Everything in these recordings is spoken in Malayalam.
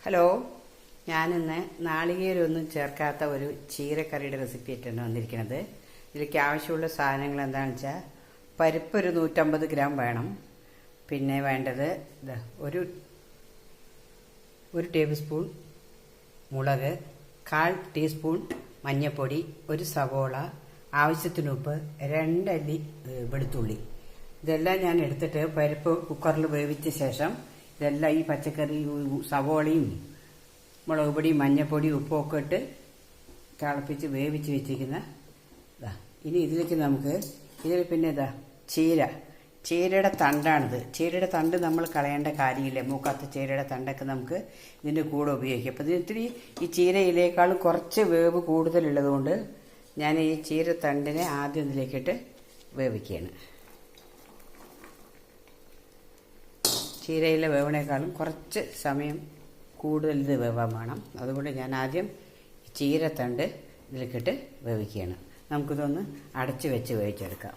ഹലോ, ഞാനിന്ന് നാളികേരമൊന്നും ചേർക്കാത്ത ഒരു ചീരക്കറിയുടെ റെസിപ്പി ആയിട്ടാണ് വന്നിരിക്കുന്നത്. ഇതിലേക്ക് ആവശ്യമുള്ള സാധനങ്ങൾ എന്താണെന്ന് വെച്ചാൽ പരിപ്പ് ഒരു 150 ഗ്രാം വേണം. പിന്നെ വേണ്ടത് ഒരു ടേബിൾ സ്പൂൺ മുളക്, 1/4 ടീസ്പൂൺ മഞ്ഞൾപ്പൊടി, ഒരു സവോള, ആവശ്യത്തിന് ഉപ്പ്, 2 അല്ലി വെളുത്തുള്ളി. ഇതെല്ലാം ഞാൻ എടുത്തിട്ട് പരിപ്പ് കുക്കറിൽ വേവിച്ച ശേഷം ഇതെല്ലാം ഈ പച്ചക്കറി സവോളയും മുളക് പൊടി മഞ്ഞൾപ്പൊടി ഉപ്പൊക്കെ ഇട്ട് തിളപ്പിച്ച് വേവിച്ച് വെച്ചിരിക്കുന്ന ഇനി ഇതിലേക്ക് നമുക്ക് പിന്നെ ചീരയുടെ തണ്ടാണിത്. ചീരയുടെ തണ്ട് നമ്മൾ കളയേണ്ട കാര്യമില്ല. മൂക്കാത്ത ചീരയുടെ തണ്ടൊക്കെ നമുക്ക് ഇതിൻ്റെ കൂടെ ഉപയോഗിക്കാം. അപ്പോൾ ഇതിന് ഈ ചീരയിലേക്കാളും കുറച്ച് വേവ് കൂടുതലുള്ളത് കൊണ്ട് ഞാൻ ഈ ചീരത്തണ്ടിനെ ആദ്യം ഇതിലേക്കിട്ട് വേവിക്കുകയാണ്. ചീരയിലെ വേവിനേക്കാളും കുറച്ച് സമയം കൂടുതൽ ഇത് വേവാൻ വേണം. അതുകൊണ്ട് ഞാൻ ആദ്യം ചീരത്തണ്ട് ഇതിലേക്കിട്ട് വേവിക്കുകയാണ്. നമുക്കിതൊന്ന് അടച്ച് വെച്ച് വേവിച്ചെടുക്കാം.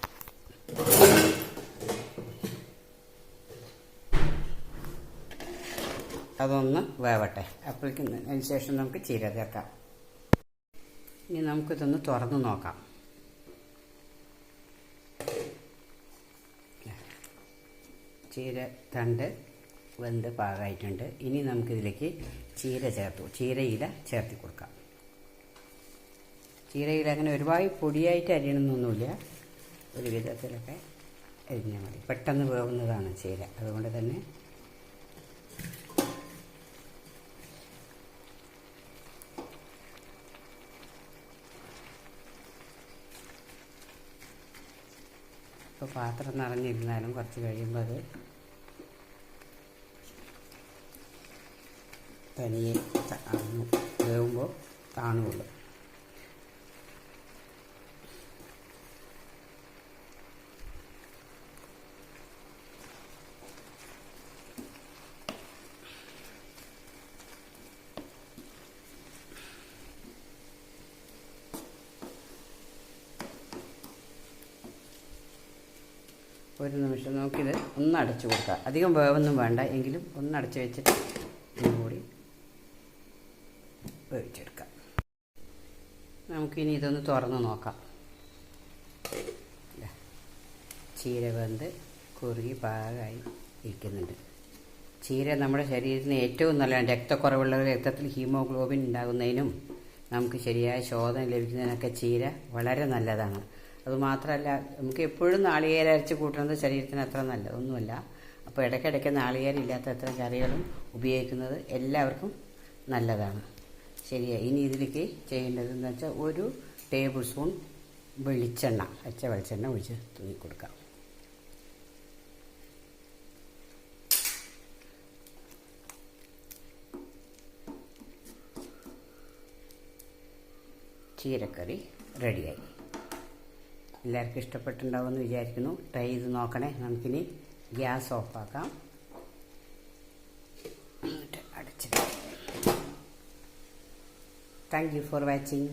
അതൊന്ന് വേവട്ടെ. അപ്പോഴേക്കും അതിന് ശേഷം നമുക്ക് ചീര ചേർക്കാം. ഇനി നമുക്കിതൊന്ന് തുറന്ന് നോക്കാം. ചീര തണ്ട് വെന്ത് പാകമായിട്ടുണ്ട്. ഇനി നമുക്കിതിലേക്ക് ചീരയില ചേർത്തി കൊടുക്കാം. ചീരയില അങ്ങനെ ഒരുപാട് പൊടിയായിട്ട് അരിയണമെന്നൊന്നുമില്ല. ഒരു വിധത്തിലൊക്കെ അരിഞ്ഞാൽ മതി. പെട്ടെന്ന് വേവുന്നതാണ് ചീര. അതുകൊണ്ട് തന്നെ ഇപ്പോൾ പാത്രം നിറഞ്ഞിരുന്നാലും കുറച്ച് കഴിയുമ്പോൾ അത് തനിയെ വേവുമ്പോൾ കാണുകയുള്ളൂ. ഒരു നിമിഷം നമുക്കിത് ഒന്ന് അടച്ചു കൊടുക്കാം. അധികം വേവൊന്നും വേണ്ട, എങ്കിലും ഒന്ന് അടച്ചു വെച്ചിട്ട് ഇതും കൂടി വേവിച്ചെടുക്കാം. നമുക്കിനി ഇതൊന്ന് തുറന്ന് നോക്കാം. ചീര വെന്ത് കുറുകി പാകമായി ഇരിക്കുന്നുണ്ട്. ചീര നമ്മുടെ ശരീരത്തിന് ഏറ്റവും നല്ലതാണ്. രക്തക്കുറവുള്ള രക്തത്തിൽ ഹീമോഗ്ലോബിൻ ഉണ്ടാകുന്നതിനും നമുക്ക് ശരിയായ ശോധന ലഭിക്കുന്നതിനൊക്കെ ചീര വളരെ നല്ലതാണ്. അതുമാത്രമല്ല, നമുക്ക് എപ്പോഴും നാളികേരം അരച്ച് കൂട്ടുന്നത് ശരീരത്തിന് അത്ര നല്ലതൊന്നുമല്ല. അപ്പോൾ ഇടയ്ക്കിടയ്ക്ക് നാളികേരം ഇല്ലാത്ത എത്ര കറികളും ഉപയോഗിക്കുന്നത് എല്ലാവർക്കും നല്ലതാണ്. ശരിയാണ്. ഇനി ഇതിലേക്ക് ചെയ്യേണ്ടതെന്ന് വെച്ചാൽ ഒരു ടേബിൾ സ്പൂൺ വെളിച്ചെണ്ണ, പച്ച വെളിച്ചെണ്ണ ഒഴിച്ച് തൂക്കി കൊടുക്കാം. ചീരക്കറി റെഡിയായി. എല്ലാവർക്കും ഇഷ്ടപ്പെട്ടുണ്ടാവുമെന്ന് വിചാരിക്കുന്നു. ട്രൈ ചെയ്ത് നോക്കണേ. നമുക്കിനി ഗ്യാസ് ഓഫാക്കാം. എന്നിട്ട് അടച്ചിടാം. Thank you for watching.